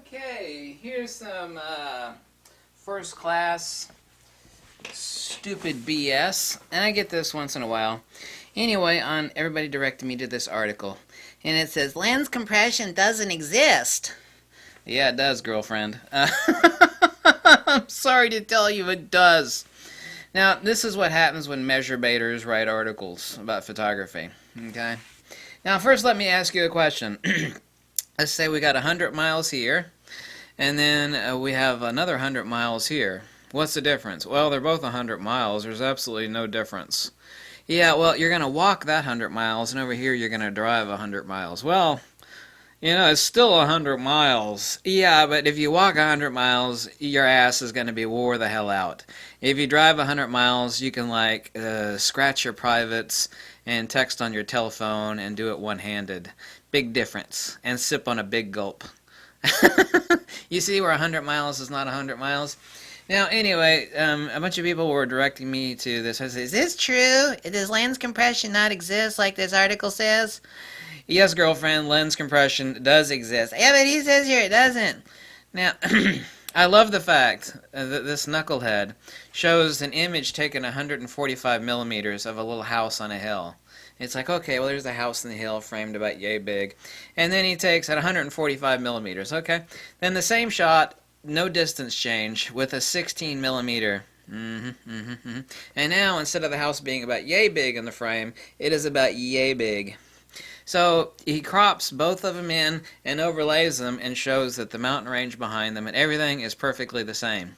Okay, here's some first class stupid BS, and I get this once in a while. Anyway, everybody directed me to this article, and it says lens compression doesn't exist. Yeah, it does, girlfriend. I'm sorry to tell you, it does. Now, this is what happens when measure baiters write articles about photography. Okay. Now, first, let me ask you a question. Let's say we got 100 miles here, and then we have another 100 miles here. What's the difference? Well, they're both 100 miles. There's absolutely no difference. Yeah, well, you're going to walk that 100 miles, and over here you're going to drive 100 miles. Well, it's still 100 miles. Yeah, but if you walk 100 miles, your ass is going to be wore the hell out. If you drive 100 miles, you can, scratch your privates and text on your telephone and do it one-handed. Big difference. And sip on a big gulp. You see where 100 miles is not 100 miles? Now, anyway, a bunch of people were directing me to this. I said, is this true? Does lens compression not exist like this article says? Yes, girlfriend, lens compression does exist. Yeah, but he says here it doesn't. Now, I love the fact that this knucklehead shows an image taken 145 millimeters of a little house on a hill. It's like, okay, well, there's the house in the hill framed about yay big. And then he takes at 145 millimeters, okay? Then the same shot, no distance change, with a 16 millimeter. And now, instead of the house being about yay big in the frame, it is about yay big. So he crops both of them in and overlays them and shows that the mountain range behind them and everything is perfectly the same.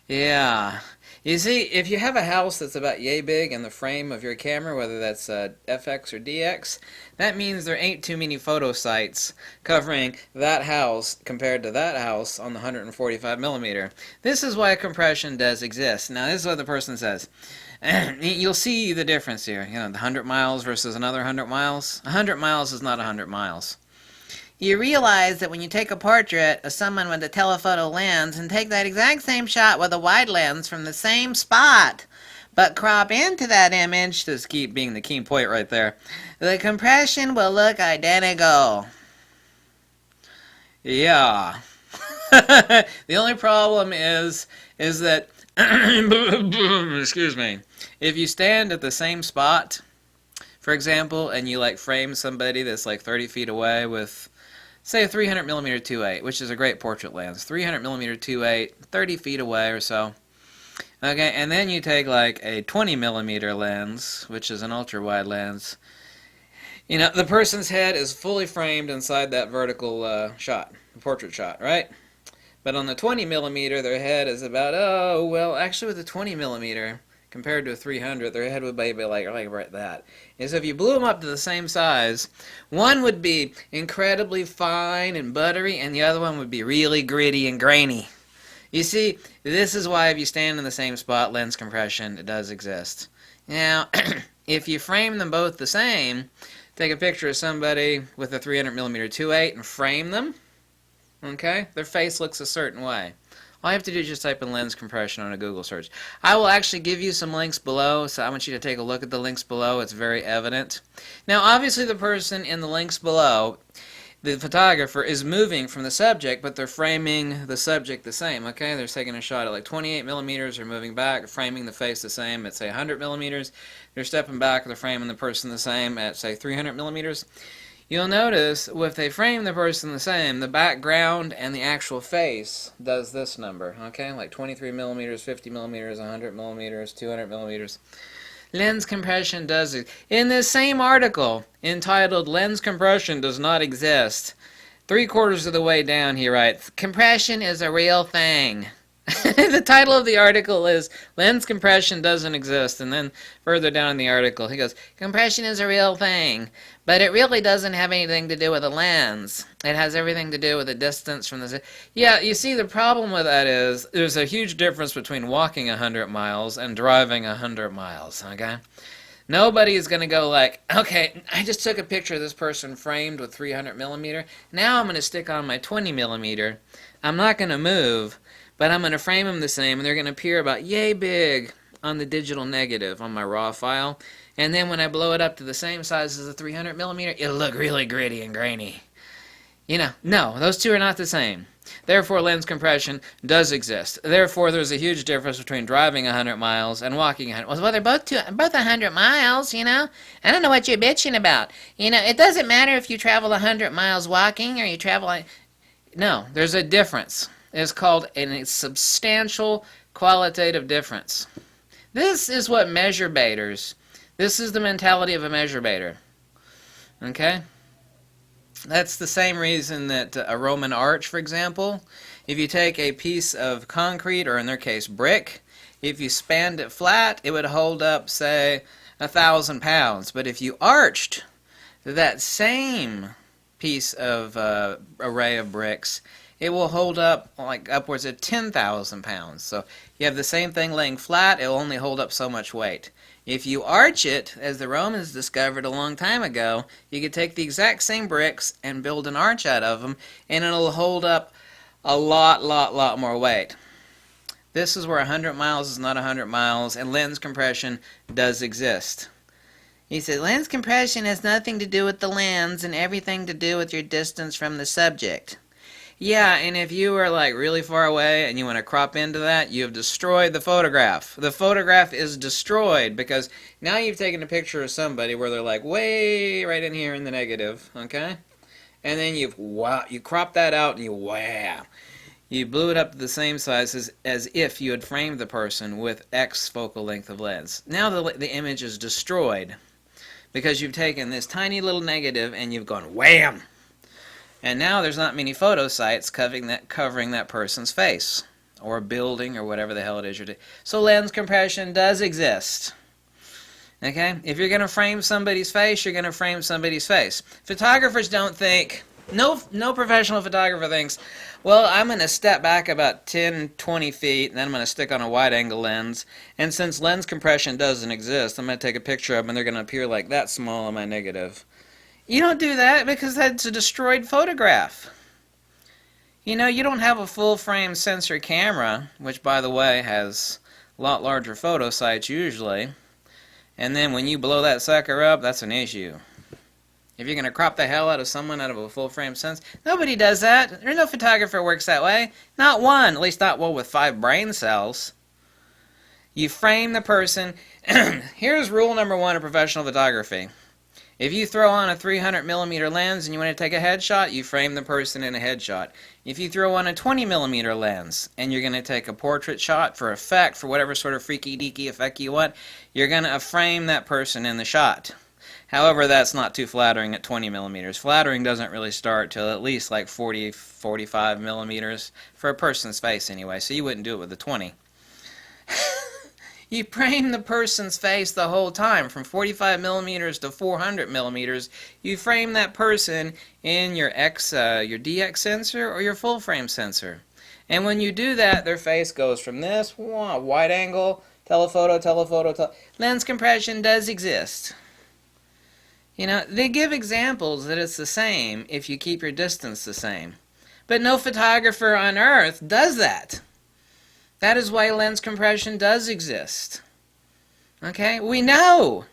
Yeah. You see, if you have a house that's about yay big in the frame of your camera, whether that's FX or DX, that means there ain't too many photo sites covering that house compared to that house on the 145 millimeter. This is why compression does exist. Now, this is what the person says. You'll see the difference here. The 100 miles versus another 100 miles. 100 miles is not 100 miles. You realize that when you take a portrait of someone with a telephoto lens and take that exact same shot with a wide lens from the same spot, but crop into that image, this keep being the key point right there, the compression will look identical. Yeah. The only problem is that excuse me, if you stand at the same spot, for example, and you frame somebody that's 30 feet away with, say, a 300 millimeter 2.8, which is a great portrait lens, 300 millimeter 2.8, 30 feet away or so. Okay, and then you take a 20 millimeter lens, which is an ultra wide lens. The person's head is fully framed inside that vertical shot, the portrait shot, right? But on the 20 millimeter, their head is about, actually with the 20 millimeter, compared to a 300, their head would be like that. And so if you blew them up to the same size, one would be incredibly fine and buttery, and the other one would be really gritty and grainy. You see, this is why if you stand in the same spot, lens compression does exist. Now, if you frame them both the same, take a picture of somebody with a 300 millimeter 2.8 and frame them, okay, their face looks a certain way. All you have to do is just type in lens compression on a Google search. I will actually give you some links below, so I want you to take a look at the links below. It's very evident. Now, obviously, the person in the links below, the photographer, is moving from the subject, but they're framing the subject the same, okay? They're taking a shot at 28 millimeters, they're moving back, framing the face the same at, say, 100 millimeters. They're stepping back, they're framing the person the same at, say, 300 millimeters. You'll notice, if they frame the person the same, the background and the actual face does this number, okay? 23 millimeters, 50 millimeters, 100 millimeters, 200 millimeters. Lens compression does it. In this same article, entitled, Lens Compression Does Not Exist, 3/4 of the way down he writes, compression is a real thing. The title of the article is Lens Compression Doesn't Exist, and then further down in the article he goes, compression is a real thing, but it really doesn't have anything to do with the lens. It has everything to do with the distance from the... Yeah, you see, the problem with that is there's a huge difference between walking 100 miles and driving 100 miles, okay? Nobody is going to go okay, I just took a picture of this person framed with 300 millimeter. Now I'm going to stick on my 20 millimeter. I'm not going to move, but I'm going to frame them the same, and they're going to appear about yay big on the digital negative on my raw file. And then when I blow it up to the same size as the 300 millimeter, it'll look really gritty and grainy. No, those two are not the same. Therefore, lens compression does exist. Therefore, there's a huge difference between driving 100 miles and walking 100 miles. Well, they're both 100 miles, I don't know what you're bitching about. It doesn't matter if you travel 100 miles walking or you travel... No, there's a difference. It's called a substantial qualitative difference. This is what measure baiters... This is the mentality of a measure baiter. Okay? That's the same reason that a Roman arch, for example, if you take a piece of concrete, or in their case brick, if you spanned it flat, it would hold up, say, 1,000 pounds. But if you arched that same piece of array of bricks, it will hold up like upwards of 10,000 pounds. So you have the same thing laying flat, it will only hold up so much weight. If you arch it, as the Romans discovered a long time ago, you could take the exact same bricks and build an arch out of them, and it'll hold up a lot more weight. This is where 100 miles is not 100 miles, and lens compression does exist. He said, lens compression has nothing to do with the lens and everything to do with your distance from the subject. Yeah, and if you are like really far away and you want to crop into that, you have destroyed the photograph. The photograph is destroyed because now you've taken a picture of somebody where they're like way right in here in the negative, okay? And then you crop that out and you blew it up to the same size as if you had framed the person with X focal length of lens. Now the image is destroyed because you've taken this tiny little negative and you've gone wham! And now there's not many photo sites covering that person's face, or a building, or whatever the hell it is you're doing. So lens compression does exist. Okay? If you're going to frame somebody's face, you're going to frame somebody's face. Photographers don't think, no professional photographer thinks, well, I'm going to step back about 10, 20 feet, and then I'm going to stick on a wide-angle lens, and since lens compression doesn't exist, I'm going to take a picture of them, and they're going to appear like that small on my negative. You don't do that because that's a destroyed photograph. You don't have a full-frame sensor camera, which, by the way, has a lot larger photo sites usually, and then when you blow that sucker up, that's an issue. If you're going to crop the hell out of someone out of a full-frame sensor, nobody does that. There's no photographer works that way. Not one, at least not one with 5 brain cells. You frame the person. Here's rule number 1 of professional photography. If you throw on a 300mm lens and you want to take a headshot, you frame the person in a headshot. If you throw on a 20mm lens and you're going to take a portrait shot for effect, for whatever sort of freaky-deaky effect you want, you're going to frame that person in the shot. However, that's not too flattering at 20mm. Flattering doesn't really start till at least like 40, 45mm for a person's face anyway, so you wouldn't do it with a 20. You frame the person's face the whole time, from 45mm to 400mm. You frame that person in your DX sensor or your full frame sensor. And when you do that, their face goes from this, wide angle, telephoto. Lens compression does exist. They give examples that it's the same if you keep your distance the same. But no photographer on earth does that. That is why lens compression does exist. Okay? We know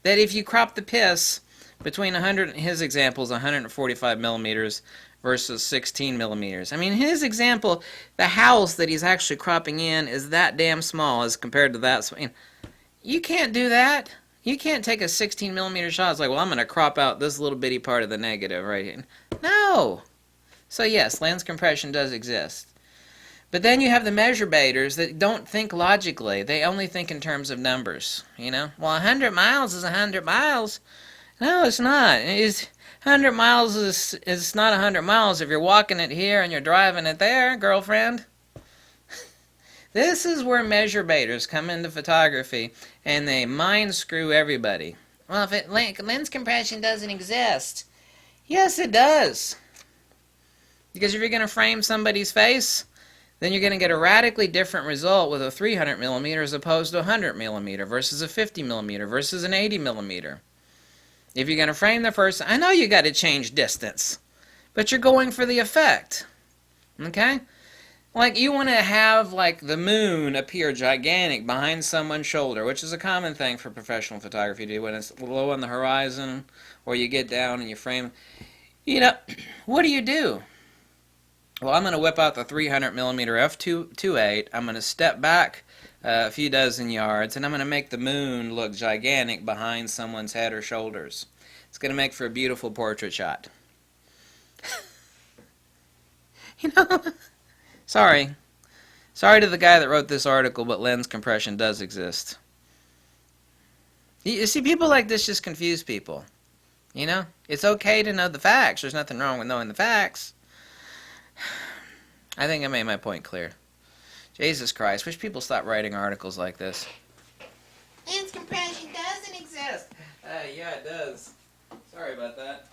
that if you crop the piss between his example is 145mm versus 16mm. I mean, his example, the house that he's actually cropping in is that damn small as compared to that. You can't do that. You can't take a 16mm shot. It's like, well, I'm going to crop out this little bitty part of the negative right here. No! So yes, lens compression does exist. But then you have the measure baiters that don't think logically. They only think in terms of numbers. Well, 100 miles is 100 miles. No, it's not. 100 miles is not 100 miles if you're walking it here and you're driving it there, girlfriend. This is where measure baiters come into photography and they mind screw everybody. Well, if lens compression doesn't exist. Yes, it does. Because if you're going to frame somebody's face, then you're going to get a radically different result with a 300mm as opposed to a 100mm versus a 50mm versus an 80mm. If you're going to frame the person, I know you got to change distance, but you're going for the effect. Okay? Like you want to have like the moon appear gigantic behind someone's shoulder, which is a common thing for professional photography to do when it's low on the horizon or you get down and you frame. You know, what do you do? Well, I'm going to whip out the 300 millimeter f2.28. I'm going to step back a few dozen yards, and I'm going to make the moon look gigantic behind someone's head or shoulders. It's going to make for a beautiful portrait shot. You know, sorry. Sorry to the guy that wrote this article, but lens compression does exist. You see, people like this just confuse people. You know, it's okay to know the facts. There's nothing wrong with knowing the facts. I think I made my point clear. Jesus Christ, wish people stop writing articles like this. Lens compression doesn't exist. Yeah, it does. Sorry about that.